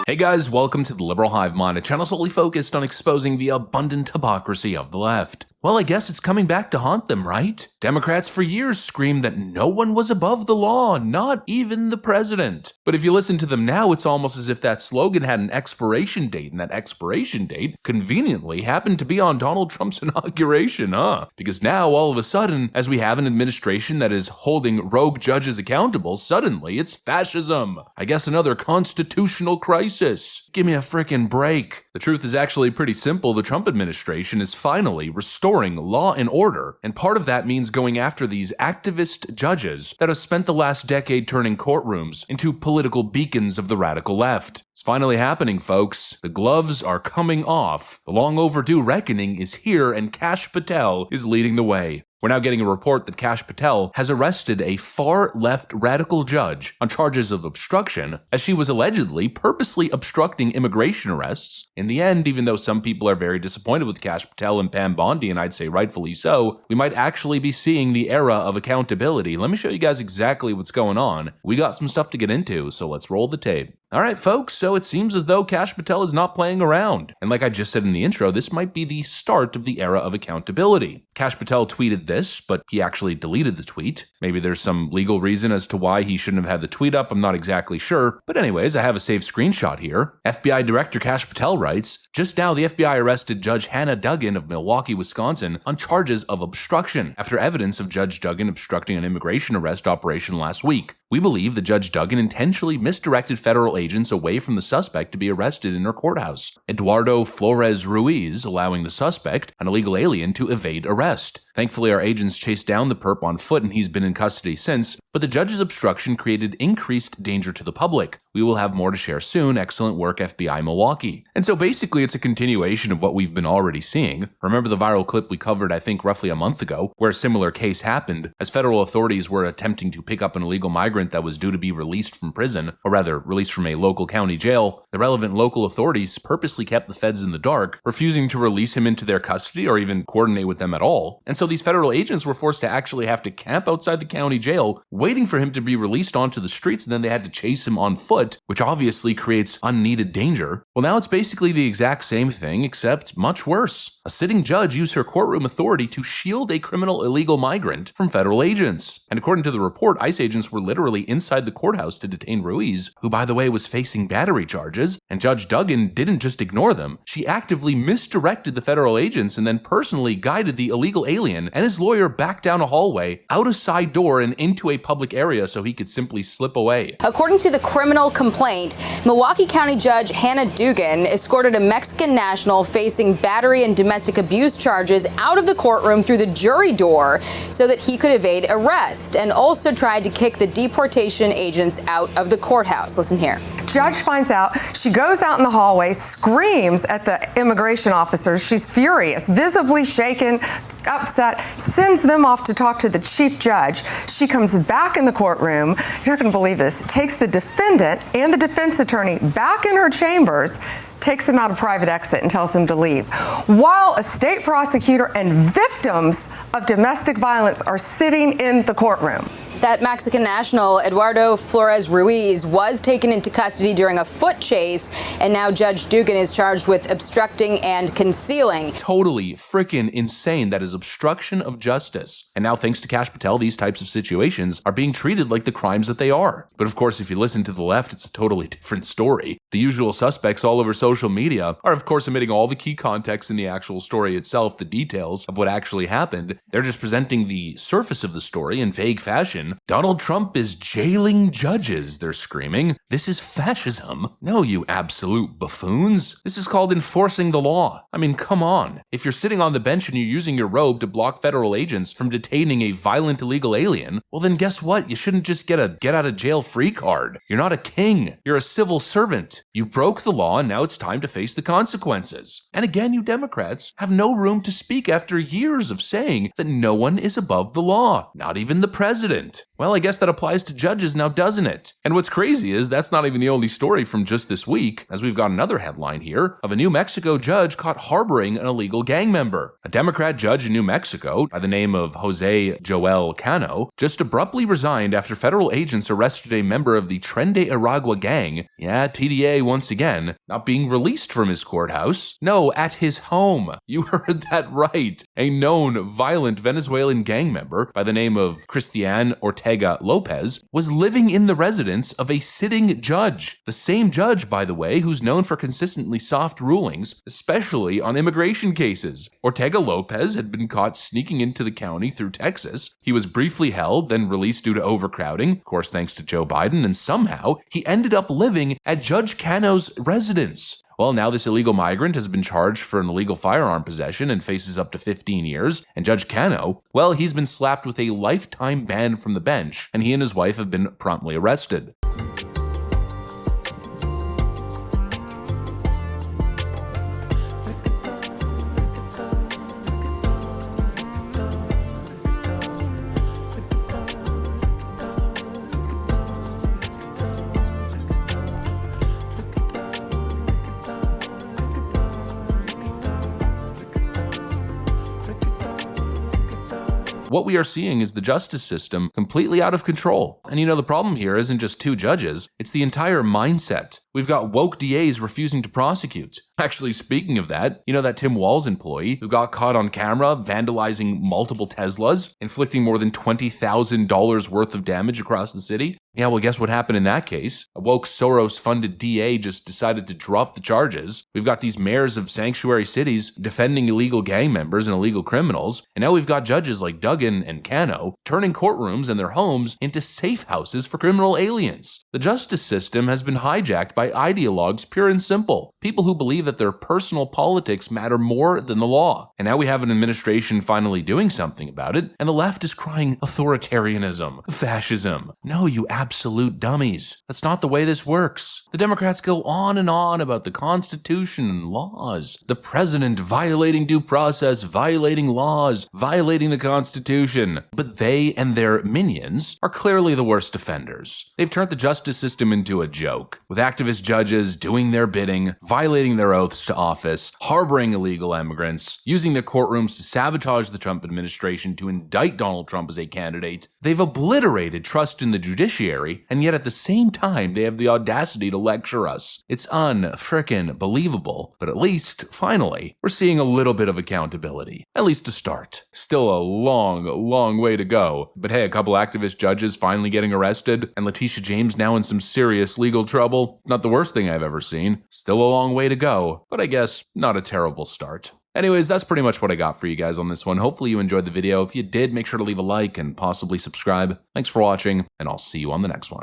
Hey guys, welcome to the Liberal Hive Mind, a channel solely focused on exposing the abundant hypocrisy of the left. Well, I guess it's coming back to haunt them, right? Democrats for years screamed that no one was above the law, not even the president. But if you listen to them now, it's almost as if that slogan had an expiration date, and that expiration date conveniently happened to be on Donald Trump's inauguration, huh? Because now, all of a sudden, as we have an administration that is holding rogue judges accountable, suddenly it's fascism. I guess another constitutional crisis. Give me a frickin' break. The truth is actually pretty simple. The Trump administration is finally restoring law and order, and part of that means going after these activist judges that have spent the last decade turning courtrooms into political beacons of the radical left. It's finally happening, folks. The gloves are coming off. The long overdue reckoning is here, and Kash Patel is leading the way. We're now getting a report that Kash Patel has arrested a far-left radical judge on charges of obstruction, as she was allegedly purposely obstructing immigration arrests. In the end, even though some people are very disappointed with Kash Patel and Pam Bondi, and I'd say rightfully so, we might actually be seeing the era of accountability. Let me show you guys exactly what's going on. We got some stuff to get into, so let's roll the tape. Alright folks, so it seems as though Kash Patel is not playing around. And like I just said in the intro, this might be the start of the era of accountability. Kash Patel tweeted this, but he actually deleted the tweet. Maybe there's some legal reason as to why he shouldn't have had the tweet up, I'm not exactly sure. But anyways, I have a saved screenshot here. FBI Director Kash Patel writes, "Just now the FBI arrested Judge Hannah Duggan of Milwaukee, Wisconsin on charges of obstruction after evidence of Judge Duggan obstructing an immigration arrest operation last week. We believe that Judge Duggan intentionally misdirected federal agents away from the suspect to be arrested in her courthouse, Eduardo Flores Ruiz, allowing the suspect, an illegal alien, to evade arrest. Thankfully, our agents chased down the perp on foot and he's been in custody since, but the judge's obstruction created increased danger to the public. We will have more to share soon. Excellent work, FBI Milwaukee." And so basically it's a continuation of what we've been already seeing. Remember the viral clip we covered, I think, roughly a month ago, where a similar case happened, as federal authorities were attempting to pick up an illegal migrant that was due to be released from prison, or rather, released from a local county jail. The relevant local authorities purposely kept the feds in the dark, refusing to release him into their custody or even coordinate with them at all. And so these federal agents were forced to actually have to camp outside the county jail, waiting for him to be released onto the streets, and then they had to chase him on foot, which obviously creates unneeded danger. Well, now it's basically the exact same thing, except much worse. A sitting judge used her courtroom authority to shield a criminal illegal migrant from federal agents. And according to the report, ICE agents were literally inside the courthouse to detain Ruiz, who by the way was facing battery charges, and Judge Duggan didn't just ignore them. She actively misdirected the federal agents and then personally guided the illegal alien and his lawyer back down a hallway, out a side door, and into a public area so he could simply slip away. According to the criminal complaint, Milwaukee County Judge Hannah Duggan escorted a Mexican national facing battery and domestic abuse charges out of the courtroom through the jury door so that he could evade arrest, and also tried to kick the deportation agents out of the courthouse. Listen here. Judge finds out, she goes out in the hallway, screams at the immigration officers. She's furious, visibly shaken, upset, sends them off to talk to the chief judge. She comes back in the courtroom, you're not going to believe this, takes the defendant and the defense attorney back in her chambers, takes them out a private exit and tells them to leave, while a state prosecutor and victims of domestic violence are sitting in the courtroom. That Mexican national, Eduardo Flores Ruiz, was taken into custody during a foot chase, and now Judge Duggan is charged with obstructing and concealing. Totally freaking insane. That is obstruction of justice. And now, thanks to Kash Patel, these types of situations are being treated like the crimes that they are. But of course, if you listen to the left, it's a totally different story. The usual suspects all over social media are, of course, omitting all the key context in the actual story itself, the details of what actually happened. They're just presenting the surface of the story in vague fashion. Donald Trump is jailing judges, they're screaming. This is fascism. No, you absolute buffoons. This is called enforcing the law. I mean, come on. If you're sitting on the bench and you're using your robe to block federal agents from detaining a violent illegal alien, well then guess what? You shouldn't just get a get out of jail free card. You're not a king. You're a civil servant. You broke the law and now it's time to face the consequences. And again, you Democrats have no room to speak after years of saying that no one is above the law, not even the president. Well, I guess that applies to judges now, doesn't it? And what's crazy is that's not even the only story from just this week, as we've got another headline here of a New Mexico judge caught harboring an illegal gang member. A Democrat judge in New Mexico by the name of Jose Joel Cano just abruptly resigned after federal agents arrested a member of the Tren de Aragua gang, yeah, TDA once again, not being released from his courthouse. No, at his home. You heard that right. A known violent Venezuelan gang member by the name of Cristian Ortega Lopez was living in the residence of a sitting judge. The same judge, by the way, who's known for consistently soft rulings, especially on immigration cases. Ortega Lopez had been caught sneaking into the county through Texas. He was briefly held, then released due to overcrowding, of course thanks to Joe Biden, and somehow he ended up living at Judge Cano's residence. Well, now this illegal migrant has been charged for an illegal firearm possession and faces up to 15 years. And Judge Cano, well, he's been slapped with a lifetime ban from the bench, and he and his wife have been promptly arrested. What we are seeing is the justice system completely out of control. And the problem here isn't just two judges, it's the entire mindset. We've got woke DAs refusing to prosecute. Actually, speaking of that, that Tim Walz employee who got caught on camera vandalizing multiple Teslas, inflicting more than $20,000 worth of damage across the city? Yeah, well, guess what happened in that case? A woke Soros-funded DA just decided to drop the charges. We've got these mayors of sanctuary cities defending illegal gang members and illegal criminals, and now we've got judges like Duggan and Cano turning courtrooms and their homes into safe houses for criminal aliens. The justice system has been hijacked by ideologues pure and simple, people who believe that their personal politics matter more than the law. And now we have an administration finally doing something about it, and the left is crying authoritarianism, fascism. No, you absolute dummies. That's not the way this works. The Democrats go on and on about the Constitution and laws, the president violating due process, violating laws, violating the Constitution. But they and their minions are clearly the worst offenders. They've turned the justice system into a joke, with activist judges doing their bidding, violating their oaths to office, harboring illegal immigrants, using their courtrooms to sabotage the Trump administration to indict Donald Trump as a candidate. They've obliterated trust in the judiciary, and yet at the same time they have the audacity to lecture us. It's un-frickin' believable, but at least, finally, we're seeing a little bit of accountability. At least to start. Still a long way to go. But hey, a couple activist judges finally getting arrested, and Letitia James now in some serious legal trouble. Not the worst thing I've ever seen. Still a long way to go, but I guess not a terrible start. Anyways, that's pretty much what I got for you guys on this one. Hopefully you enjoyed the video. If you did, make sure to leave a like and possibly subscribe. Thanks for watching, and I'll see you on the next one.